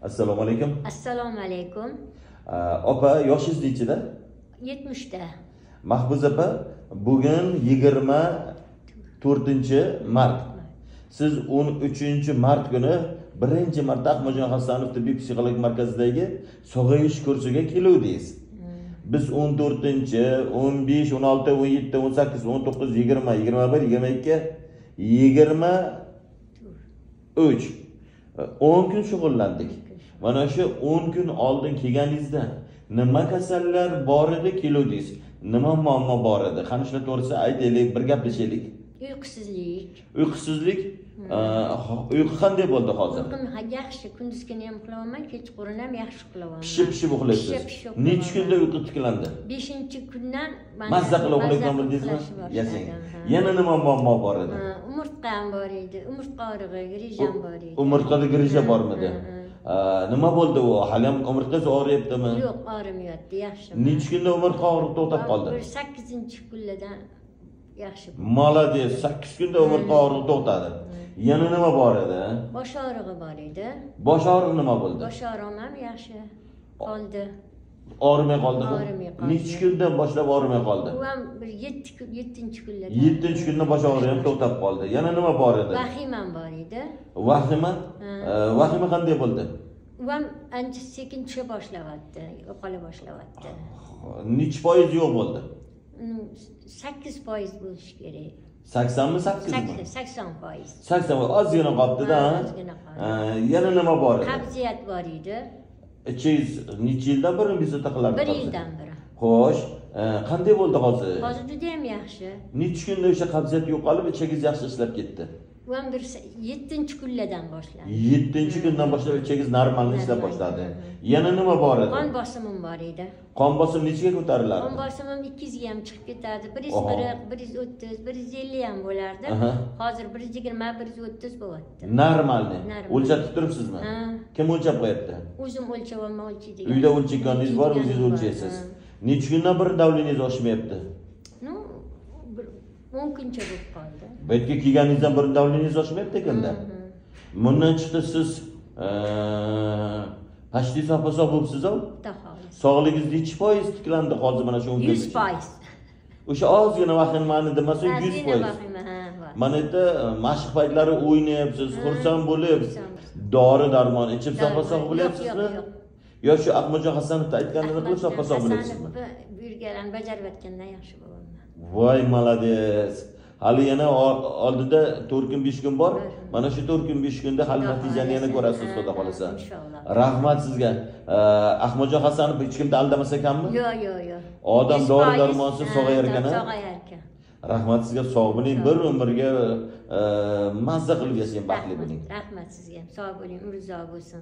Assalomu alaykum. Assalomu alaykum. Opa, yoshingiz nechida? 70 da. Mahbuz opa, bugun 24-mart. Siz 13-mart kuni birinchi marta Ahmadjon Hasanov tibbiy psixologik markazidagi sog'ayish kursiga keluvdingiz. Biz 14, 15, 16, 17, 18, 19, 20, 21, 22, 23 10 kun shug'ullandik. Mana shu 10 kun oldin kelganingizda nima kasallar bor edi keluvdingiz? Nima muammo bor edi? Qani shuni to'g'risi aytaylik, bir gaplashaylik. Uyqusizlik. Uyqusizlik? Uyqu qanday bo'ldi hozir? Uyqum yaxshi, kunduzgina ham uxlayman, kechqurun ham yaxshi uxlayman. Pishib uxlaysiz. Necha kunda uyqu tiklandi? 5-kundan mazza qilib uxlayotgan bo'ldingizmi? Yasang. Yana nima muammo bor edi? Umurtqam bor edi, umurtqa og'rig'i, grijam bor edi. Umurtqada grija bormidi? Nima bo'ldi u? Hali ham umurtqangiz og'riyaptimi? Yo'q, og'rimayapti, yaxshi. Necha kunda umurtqa og'rig'i to'xtab qoldi? 8-kundan yaxshi. Молодец, 8 kunda umurtqa og'rig'i to'xtadi. Yana nima bor edi? Bosh og'rig'i bor edi. Bosh og'rig'i nima bo'ldi? Bosh og'rig'im ham yaxshi qoldi. Og'rimay qoldimi? Necha kundan boshlab og'rimay qoldi? U ham bir 7-kundan. 7-kunda bosh og'rig'i ham to'xtab qoldi. Yana nima bor edi? Vahimam bor edi. Vahima? Vahima qanday bo'ldi? U ham ancha sekin tusha boshlayapti, yo'qola boshlayapti. Necha foiz yo'q bo'ldi? 8% bo'lishi kerak. 80 mi 8 mi? 80%. 80 ozgina qoldi-da. Yana nima bor edi? Qabziyat bor edi. Necha yildan beri bezovta qilardi? 1 yildan beri. Xo'sh, qanday bo'ldi hozir? Hozir juda ham yaxshi. Necha kunda o'sha qabziyat yo'qolib, ichangiz yaxshi ishlab ketdi? U ham 7-kundan boshladi. 7-kundan boshlab ichangiz normalni ishlab boshladi. Yana nima bor edi? Qon bosimim bor edi. Qon bosim nechaga ko'tarilardi? Qon bosimim 200 ga ham chiqib ketardi. 140, 130, 150 ham bo'lardi. Hozir 120, 130 bo'lyapti. Normalni. O'lchatib turibsizmi? Kim o'lchab qo'yapti? O'zim o'lchamayman, o'lchaydigan. Uyda o'lchayotganingiz bor, o'zingiz o'lchaysiz. Necha kundan beri davleningiz oshmayapti? 10 kuncha bo'lib qoldi. Bu yerga kelganingizdan beri davleningiz oshmayapti ekanda. Bundan chiqdi siz pashti sopasop bo'libsiz-ku? Sog'ligingiz necha foiz tiklandi hozir mana shu 10 kun? 100%. O'sha ozgina vahimani demasa 100%. Mana yerda mashq paytlari o'ynayapsiz, xursand bo'lib, dori darmon ichib sopasop bo'lyapsizmi? Yo shu Ahmadjon Hasanovning aytganini qilib sopasop bo'lyapsizmi? Buyurganlarni bajarib o'tgandan yaxshi bo'laman. Voy, молодец. Hali yana oldida 4 kun 5 kun bor. Mana shu 4 kun 5 kunda hali natijani yana ko'rasiz, xudo xolasa. Inshaalloh. Rahmat sizga. Ahmadjon Hasanov hech kimni aldamasa ekanmi? Yo'q. Odam dori darmonsiz sog'ayar ekan. Sog'ayar ekan. Rahmat sizga, sog' bo'ling, bir umrga mazza qilib yashang, baxtli bo'ling. Rahmat sizga. Sog' bo'ling, umringiz uzoq bo'lsin.